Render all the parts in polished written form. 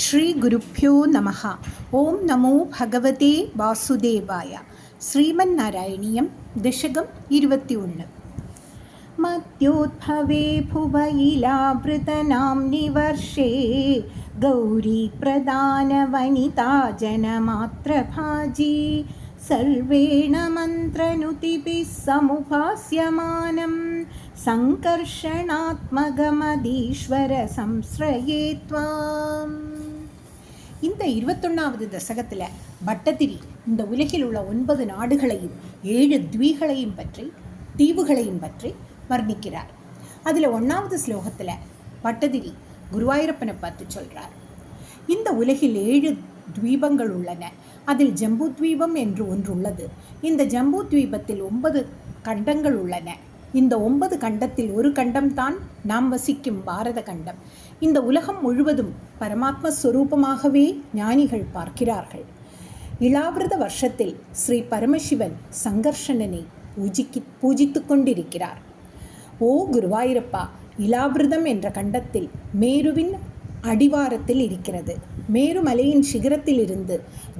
ஸ்ரீ குருப்யோ நமஹ. ஓம் நமோ பகவதே வாசுதேவாய. ஸ்ரீமன் நாராயணியம் தசகம் 21. மத்யோத்பவே புவயிலாவிருதநாம்னி வர்ஷே கௌரி பிரதான வனிதா ஜனமாத்ரபாஜி சர்வேண மந்திரனுதிபிः சமுபாஸ்யமானம் சங்கர்ஷணாத்மகமதீஸ்வர சம்ஸ்ரயே த்வாம். இந்த 21வது தசகத்தில் பட்டதிரி இந்த உலகில் உள்ள 9 நாடுகளையும் 7 தீவுகளையும் பற்றி வர்ணிக்கிறார். அதில் 1வது ஸ்லோகத்தில் பட்டதிரி குருவாயூரப்பனை பார்த்து சொல்கிறார். இந்த உலகில் 7 துவீபங்கள் உள்ளன. அதில் ஜம்பு துவீபம் என்று ஒன்று உள்ளது. இந்த ஜம்பு துவீபத்தில் 9 கண்டங்கள் உள்ளன. இந்த 9 கண்டத்தில் ஒரு கண்டம்தான் நாம் வசிக்கும் பாரத கண்டம். இந்த உலகம் முழுவதும் பரமாத்ம ஸ்வரூபமாகவே ஞானிகள் பார்க்கிறார்கள். இலாவிரத வருஷத்தில் ஸ்ரீ பரமசிவன் சங்கர்ஷணனை பூஜித்து கொண்டிருக்கிறார். ஓ குருவாயூரப்பா, இலாவிரதம் என்ற கண்டத்தில் மேருவின் அடிவாரத்தில் இருக்கிறது. மேருமலையின் சிகரத்தில் இருந்து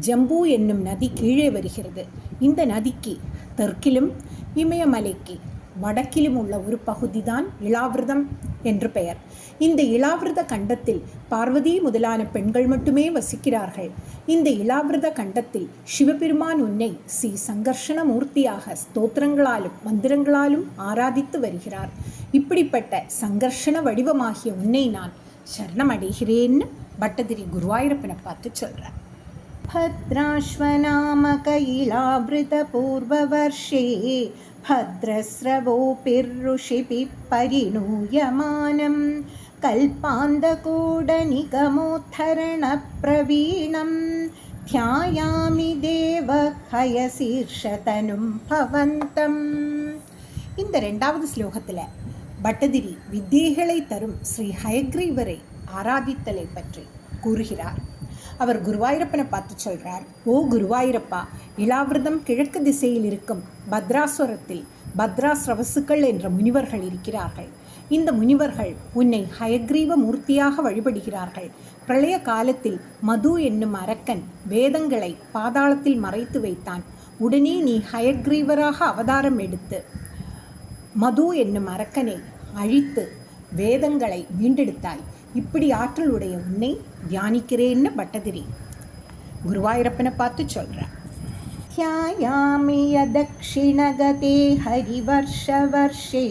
ஜம்பு என்னும் நதி கீழே வருகிறது. இந்த நதிக்கு தெற்கிலும் இமயமலைக்கு வடக்கிலும் உள்ள ஒரு பகுதிதான் இலாவிரதம் என்று பெயர். இந்த இலாவிரத கண்டத்தில் பார்வதி முதலான பெண்கள் மட்டுமே வசிக்கிறார்கள். இந்த இலாவிரத கண்டத்தில் சிவபெருமான் உன்னை ஸ்ரீ சங்கர்ஷண மூர்த்தியாக ஸ்தோத்திரங்களாலும் மந்திரங்களாலும் ஆராதித்து வருகிறார். இப்படிப்பட்ட சங்கர்ஷண வடிவமாகிய உன்னை நான் சரணமடைகிறேன்னு பட்டதிரி குருவாயூரப்பனை பார்த்து சொல்கிறார். भद्राश्वनामक इलावृतपूर्ववर्षे भद्रस्रवोऽपिर्ऋषिभिः परिणूयमानं कल्पान्धकूटनिगमोद्धरणप्रवीणं ध्यायामि देवहयशीर्षतनुं भवन्तम्. இந்த 2வது ஸ்லோகத்தில் பட்டதிரி வித்தியைகளை தரும் ஸ்ரீ ஹயக்ரீவரை ஆராதித்தலை பற்றி கூறுகிறார். அவர் குருவாயூரப்பனை பார்த்து சொல்கிறார். ஓ குருவாயூரப்பா, இலாவிரதம் கிழக்கு திசையில் இருக்கும் பத்ராசுரத்தில் பத்ராஸ்ரவசுக்கள் என்ற முனிவர்கள் இருக்கிறார்கள். இந்த முனிவர்கள் உன்னை ஹயக்ரீவ மூர்த்தியாக வழிபடுகிறார்கள். பிரளய காலத்தில் மது என்னும் அரக்கன் வேதங்களை பாதாளத்தில் மறைத்து வைத்தான். உடனே நீ ஹயக்ரீவராக அவதாரம் எடுத்து மது என்னும் அரக்கனை அழித்து வேதங்களை மீண்டெடுத்தாய். இப்படி ஆற்றலுடைய உன்னை தியானிக்கிறேன்னு பட்டதிரி குருவாயூரப்பனை பார்த்து சொல்கிறார். த்யாயாமி யதக்ஷிணகதே ஹரிவர்ஷவர்ஷே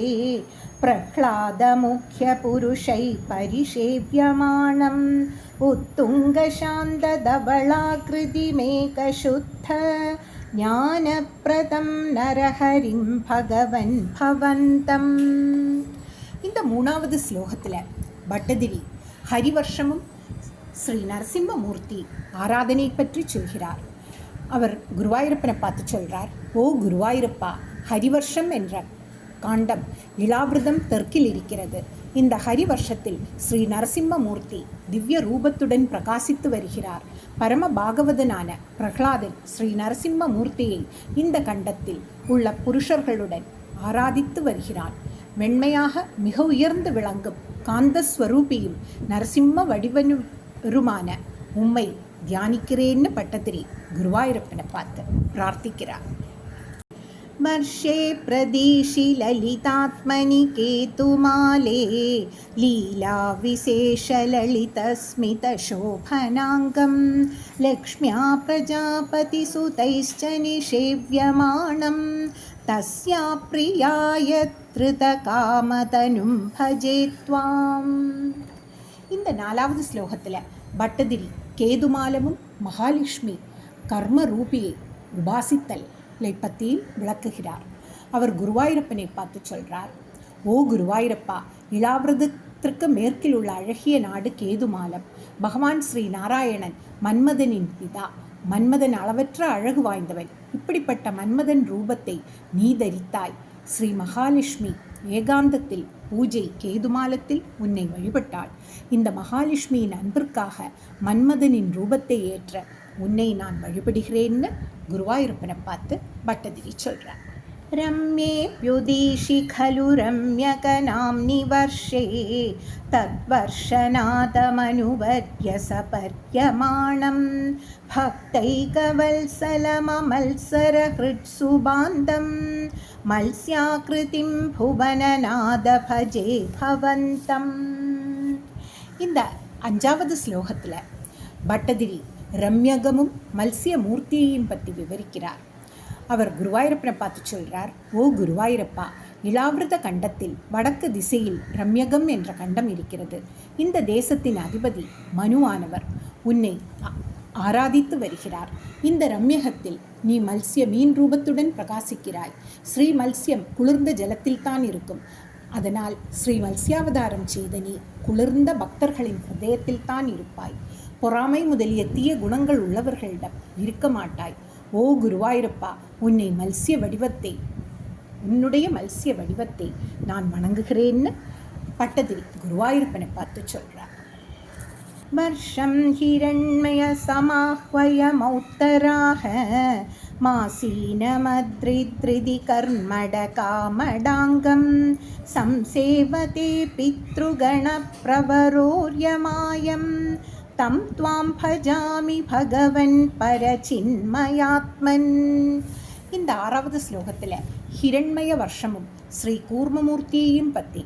பிரஹ்லாத முக்கிய புருஷை பரிசேவ்யமானம் உத்துங்க சாந்ததவளாக்ருதி மேகசுத்த ஞானப்ரதம் நரஹரிம் பகவன் பவந்தம். இந்த 3வது ஸ்லோகத்தில் பட்டதிரி ஹரிவர்ஷமும் ஸ்ரீ நரசிம்மமூர்த்தி ஆராதனை பற்றி சொல்கிறார். அவர் குருவாயூரப்பனை பார்த்து சொல்கிறார். ஓ குருவாயூரப்பா, ஹரிவர்ஷம் என்ற காண்டம் இலாவிரதம் தெற்கில் இருக்கிறது. இந்த ஹரிவர்ஷத்தில் ஸ்ரீ நரசிம்மமூர்த்தி திவ்ய ரூபத்துடன் பிரகாசித்து வருகிறார். பரம பாகவதனான பிரஹ்லாதன் ஸ்ரீ நரசிம்மமூர்த்தியை இந்த கண்டத்தில் உள்ள புருஷர்களுடன் ஆராதித்து வருகிறான். வெண்மையாக மிக உயர்ந்து விளங்கும் காந்தஸ்வரூபியும் நரசிம்ம வடிவருமான உம்மை தியானிக்கிறேன்னு பட்டதிரி குருவாயூரப்பனை பார்த்து பிரார்த்திக்கிறார். மர்ஷே பிரதீஷி லலிதாத்மனி கேதுமாலே லீலா விசேஷ லலிதஸ்மித சோபனாங்கம் லக்ஷ்மியா பிரஜாபதி சுதைஷ்ச நிஷேவ்யமானம் தஸ்யா பிரியாய த்ருத காமதனும் பஜே த்வாம். இந்த 4வது ஸ்லோகத்தில் பட்டதிரி கேதுமாலமும் மகாலட்சுமி கர்ம ரூபியை உபாசித்தலை பற்றி விளக்குகிறார். அவர் குருவாயூரப்பனை பார்த்து சொல்கிறார். ஓ குருவாயூரப்பா, இலாவிரதத்திற்கு மேற்கில் உள்ள அழகிய நாடு கேதுமாலம். பகவான் ஸ்ரீ நாராயணன் மன்மதனின் பிதா. மன்மதன் அளவற்ற அழகு வாய்ந்தவன். இப்படிப்பட்ட மன்மதன் ரூபத்தை நீ தரித்தாய். ஸ்ரீ மகாலட்சுமி ஏகாந்தத்தில் பூஜை கேதுமாலத்தில் உன்னை வழிபட்டாள். இந்த மகாலட்சுமியின் அன்பிற்காக மன்மதனின் ரூபத்தை ஏற்ற உன்னை நான் வழிபடுகிறேன்னு குருவாயூரப்பனை பார்த்து பட்டதிரி சொல்கிறார். रम्येऽप्युदीषि खलु रम्यकनाम्नि वर्षे तद्वर्षनादमनुवर्य सपर्यमाणं भक्तैकवत्सलममल्सरहृत्सुबान्धं मत्स्याकृतिं भुवननाद भजे भवन्तम्. இந்த 5வது ஸ்லோகத்தில் பட்டதிரி ரம்யகமும் மல்சிய மூர்த்தியையும் பற்றி விவரிக்கிறார். அவர் குருவாயூரப்பனை பார்த்து சொல்கிறார், ஓ குருவாயூரப்பா, இலாவிரத கண்டத்தில் வடக்கு திசையில் ரம்யகம் என்ற கண்டம் இருக்கிறது. இந்த தேசத்தின் அதிபதி மனுவானவர் உன்னை ஆராதித்து வருகிறார். இந்த ரம்யகத்தில் நீ மல்சிய மீன் ரூபத்துடன் பிரகாசிக்கிறாய். ஸ்ரீ மல்சியம் குளிர்ந்த ஜலத்தில்தான் இருக்கும். அதனால் ஸ்ரீ மல்சியாவதாரம் செய்த நீ குளிர்ந்த பக்தர்களின் ஹிருதயத்தில் தான் இருப்பாய். பொறாமை முதலிய தீய குணங்கள் உள்ளவர்களிடம் இருக்க மாட்டாய். ஓ குருவாயூரப்பா, உன்னுடைய மல்சிய வடிவத்தை நான் வணங்குகிறேன்னு பட்டதிரி குருவாயூரப்பனை பார்த்து சொல்கிறார். वर्षं हिरण्मयसमाह्वयमौत्तराः मासीनमद्रिद्रिदि कर्मडकामडाङ्गं संसेवते पितृगणप्रवरोर्यमायं तं त्वां भजामि भगवन् परचिन्मयात्मन्. இந்த 6வது ஸ்லோகத்தில் ஹிரண்மய வருஷமும் ஸ்ரீ கூர்மமூர்த்தியையும் பற்றி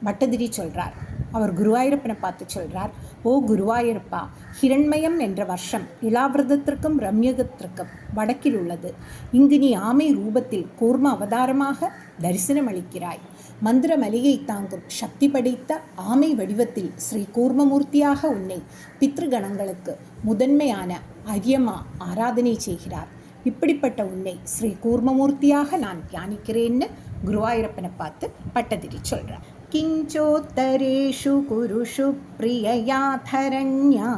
பட்டதிரி சொல்கிறார். அவர் குருவாயூரப்பனை பார்த்து சொல்கிறார், ஓ குருவாயூரப்பா, ஹிரண்மயம் என்ற வருஷம் இலாவிரதத்திற்கும் ரம்யகத்திற்கும் வடக்கில் உள்ளது. இங்கு நீ ஆமை ரூபத்தில் கூர்ம அவதாரமாக தரிசனமளிக்கிறாய். மந்திர மலையை தாங்கும் சக்தி படைத்த ஆமை வடிவத்தில் ஸ்ரீ கூர்மமூர்த்தியாக உன்னை பித்ருகணங்களுக்கு முதன்மையான அரியமா ஆராதனை செய்கிறார். இப்படிப்பட்ட உன்னை ஸ்ரீ கூர்மமூர்த்தியாக நான் தியானிக்கிறேன்னு குருவாயூரப்பனை பார்த்து பட்டதிரி சொல்கிறார். किञ्चोत्तरेषु कुरुषु प्रिययाथरण्या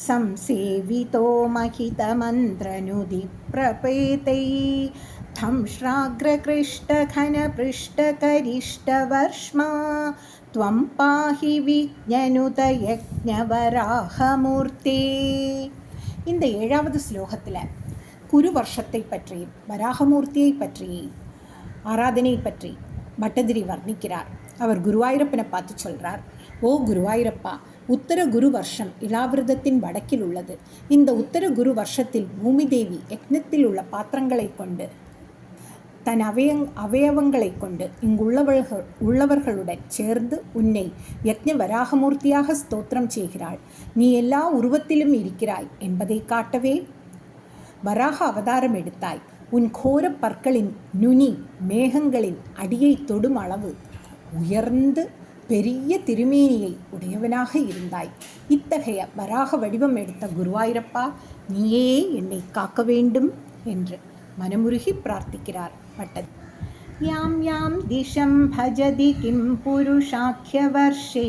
संसेवितो महितमन्त्रनुदिप्रपेतै थं श्राग्रकृष्टघनपृष्ठकरिष्टवर्ष्मा त्वं पाहि विज्ञनुतयज्ञवराहमूर्ते. இந்த 7வது ஸ்லோகத்தில் குரு வருஷத்தை பற்றியும் வராகமூர்த்தியை பற்றியும் ஆராதனை பற்றி பட்டதிரி வர்ணிக்கிறார். அவர் குருவாயூரப்பனை பார்த்து சொல்கிறார், ஓ குருவாயூரப்பா, உத்தர குரு வருஷம் இலாவிரதத்தின் வடக்கில் உள்ளது. இந்த உத்தர குரு வருஷத்தில் பூமி தேவி யக்னத்தில் உள்ள பாத்திரங்களை கொண்டு தன் அவயவங்களை கொண்டு உள்ளவர்களுடன் சேர்ந்து உன்னை யக்ஞ வராகமூர்த்தியாக ஸ்தோத்திரம் செய்கிறாள். நீ எல்லா உருவத்திலும் இருக்கிறாய் என்பதை காட்டவே வராக அவதாரம் எடுத்தாய். உன் கோர பற்களின் நுனி மேகங்களின் அடியை தொடும் அளவு உயர்ந்து பெரிய திருமேனியை உடையவனாக இருந்தாய். இத்தகைய வராக வடிவம் எடுத்த குருவாயூரப்பா, நீயே என்னை காக்க வேண்டும் என்று மனமுருகி பிரார்த்திக்கிறார் பட்டதிரி. यां यां दिशं भजति किं पुरुषाख्यवर्षे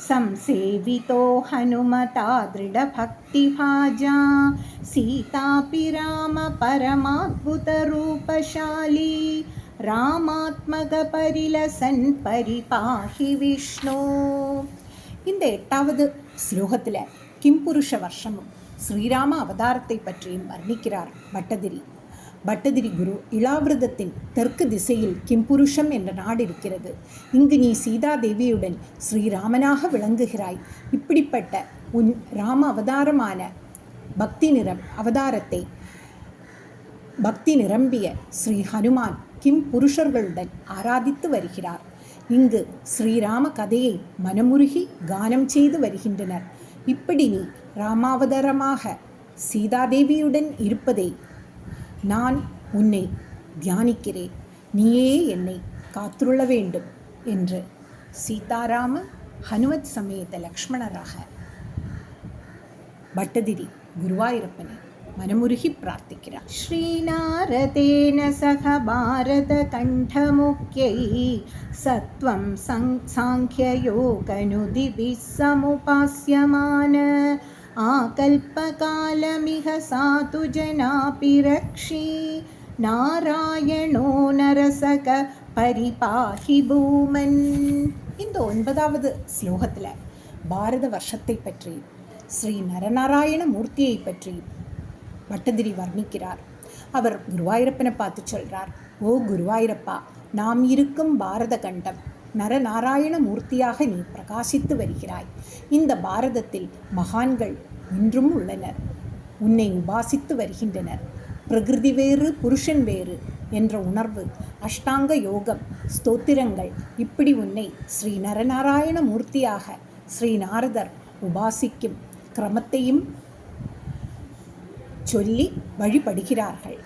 संसेवितो हनुमता दृढभक्तिभाजा सीतापि राम परमाद्भुतरूपशाली ராமாத்மகபரிலசன் பரிபாஹி விஷ்ணு. இந்த 8வது ஸ்லோகத்தில் கிம்புருஷ வருஷமும் ஸ்ரீராம அவதாரத்தை பற்றியும் வர்ணிக்கிறார் பட்டதிரி. பட்டதிரி குரு, இலாவிரதத்தின் தெற்கு திசையில் கிம்புருஷம் என்ற நாடு இருக்கிறது. இங்கு நீ சீதாதேவியுடன் ஸ்ரீராமனாக விளங்குகிறாய். இப்படிப்பட்ட உன் ராம அவதாரமான பக்தி நிரம்பிய ஸ்ரீ ஹனுமான் கிம் புருஷர்களுடன் ஆராதித்து வருகிறார். இங்கு ஸ்ரீராம கதையை மனமுருகி கானம் செய்து வருகின்றனர். இப்படி நீ ராமாவதாரமாக சீதாதேவியுடன் இருப்பதை நான் உன்னை தியானிக்கிறேன். நீயே என்னை காத்துள்ள வேண்டும் என்று சீதாராம ஹனுமத் சமேத லக்ஷ்மணராக பட்டதிரி குருவாயூரப்பனை மனமுருகி பிரார்த்திக்கிறார். ஸ்ரீநாரதேன சக பாரத கண்டமுக்யை சத்வம் சாங்கியயோகனுதிபி சமுபாஸ்யமான ஆகல்பகாலமிக சாது ஜனாபி ரக்ஷி நாராயணோ நரசக பரிபாஹி பூமன். இந்த 9வது ஸ்லோகத்தில் பாரத வருஷத்தை பற்றி ஸ்ரீ நரநாராயண மூர்த்தியை பற்றி பட்டதிரி வர்ணிக்கிறார். அவர் குருவாயூரப்பனை பார்த்து சொல்கிறார், ஓ ஓ குருவாயூரப்பா, நாம் இருக்கும் பாரத கண்டம் நரநாராயண மூர்த்தியாக நீ பிரகாசித்து வருகிறாய். இந்த பாரதத்தில் மகான்கள் இன்றும் உள்ளனர், உன்னை உபாசித்து வருகின்றனர். பிரகிருதி வேறு புருஷன் வேறு என்ற உணர்வு, அஷ்டாங்க யோகம், ஸ்தோத்திரங்கள், இப்படி உன்னை ஸ்ரீ நரநாராயண மூர்த்தியாக ஸ்ரீ நாரதர் உபாசிக்கும் கிரமத்தையும் சொல்லி வழிபடுகிறார்கள்.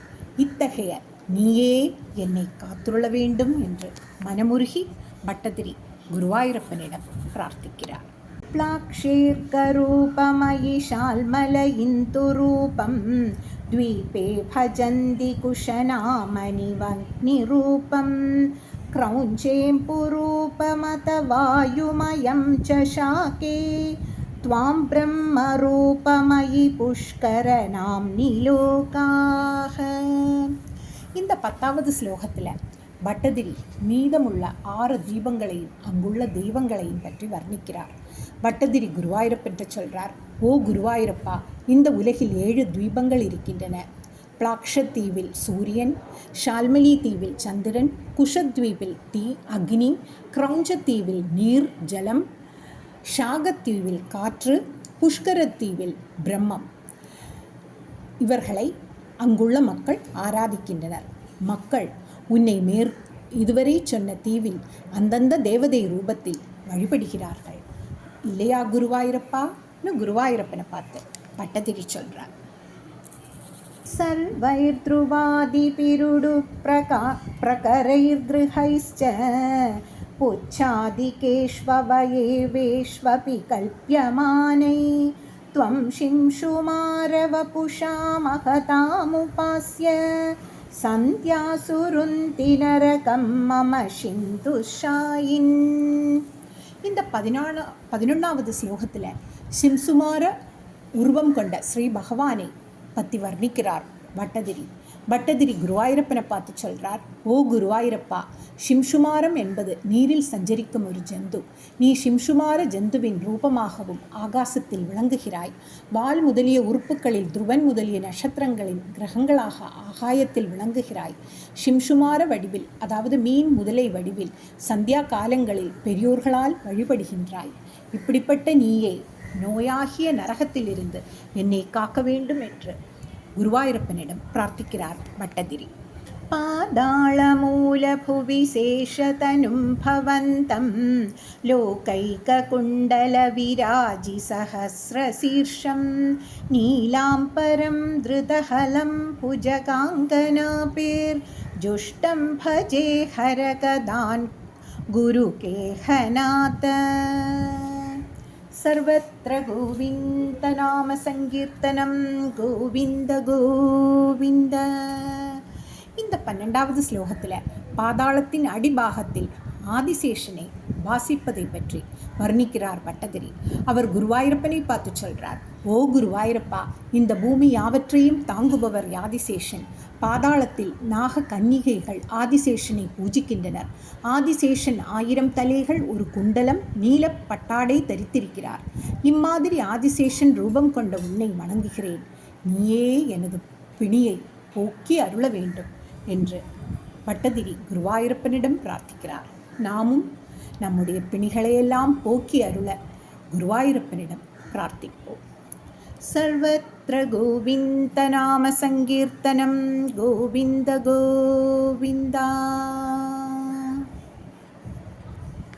இத்தகைய நீயே என்னை காத்துள்ள வேண்டும் என்று மனமுருகி பட்டதிரி குருவாயூரப்பனிடம் பிரார்த்திக்கிறார். प्लाक्षेर्करूपमयि शाल्मलयिन्तुरूपं द्वीपे भजन्ति कुशनामनिवग्निरूपं क्रौञ्चें पुरूपमत वायुमयं च शाके त्वां ब्रह्मरूपमयि पुष्करनाम्नि लोकाः. இந்த 10வது ஸ்லோகத்தில் பட்டதிரி மீதமுள்ள 6 தீபங்களையும் அங்குள்ள தெய்வங்களையும் பற்றி வர்ணிக்கிறார். பட்டதிரி குருவாயூரப்பென்று சொல்கிறார். ஓ குருவாயூரப்பா, இந்த உலகில் 7 தீபங்கள் இருக்கின்றன. பிளாக்ஷத்தீவில் சூரியன், ஷால்மலி தீவில் சந்திரன், குஷத்வீபில் தீ அக்னி, கிரௌஞ்சத்தீவில் நீர் ஜலம், ஷாகத்தீவில் காற்று, புஷ்கரத்தீவில் பிரம்மம். இவர்களை அங்குள்ள மக்கள் ஆராதிக்கின்றனர். மக்கள் உன்னை இதுவரை சொன்ன தீவில் அந்தந்த தேவதை ரூபத்தில் வழிபடுகிறார்கள். இல்லையா குருவாயூரப்பான்னு குருவாயூரப்பனை பார்த்து பட்டதிரி சொல்கிறார். சர்வைர்த்ருவாதிபிருடு பிரகரைர்த்ருஹைஸ்ச புச்சாதிகேஷ்வவயேவேஷ்வபி கல்ப்யமானை त्वं शिंशुमारवपुषा महतामुपास्य சந்தியாசுருந்தி நரகம் மம சிந்துஷாயின். இந்த 11வது ஸ்லோகத்தில் சிம்சுமார உருவம் கொண்ட ஸ்ரீ பகவானை பற்றி வர்ணிக்கிறார் பட்டதிரி. பட்டதிரி குருவாயூரப்பனை பார்த்து சொல்கிறார். ஓ குருவாயூரப்பா, சிம்சுமாரம் என்பது நீரில் சஞ்சரிக்கும் ஒரு ஜந்து. நீ சிம்சுமார ஜந்துவின் ரூபமாகவும் ஆகாசத்தில் விளங்குகிறாய். வால் முதலிய உறுப்புகளில் துருவன் முதலிய நட்சத்திரங்களின் கிரகங்களாக ஆகாயத்தில் விளங்குகிறாய். சிம்சுமார வடிவில், அதாவது மீன் முதலை வடிவில் சந்தியா காலங்களில் பெரியோர்களால் வழிபடுகின்றாய். இப்படிப்பட்ட நீயே நோயாகிய நரகத்திலிருந்து என்னை காக்க வேண்டும் என்று குருவாயூரப்பனிடம் பிரார்த்திக்கிறார் பட்டதிரி. பாதாளமூலபுவி சேஷதனும் பவந்தம் லோகைககுண்டலவிராஜி சஹஸ்ரசீர்ஷம் நீலாம்பரம் திருதஹலம் புஜகாங்கனாபேர் ஜுஷ்டம் பஜே ஹரகதான் குருகேஹநாத. सर्वत्र गोविन्दनाम सङ्कीर्तनं गोविन्द गोविन्द. இந்த 12வது ஸ்லோகத்தில் பாதாளத்தின் அடிபாகத்தில் ஆதிசேஷனை வாசிப்பதை பற்றி வர்ணிக்கிறார் பட்டதிரி. அவர் குருவாயூரப்பனை பார்த்து சொல்கிறார். ஓ குருவாயூரப்பா, இந்த பூமி யாவற்றையும் தாங்குபவர் ஆதிசேஷன். பாதாளத்தில் நாக கன்னிகைகள் ஆதிசேஷனை பூஜிக்கின்றனர். ஆதிசேஷன் 1000 தலைகள், ஒரு குண்டலம், நீல பட்டாடை தரித்திருக்கிறார். இம்மாதிரி ஆதிசேஷன் ரூபம் கொண்ட உன்னை வணங்குகிறேன். நீயே எனது பிணியை போக்கி அருள வேண்டும் என்று பட்டதிரி குருவாயூரப்பனிடம் பிரார்த்திக்கிறார். நாமும் நம்முடைய பிணிகளையெல்லாம் போக்கி அருள குருவாயூரப்பனிடம் பிரார்த்திப்போம். सर्वत्र गोविन्दनाम सङ्कीर्तनं गोविन्द गोविन्दा.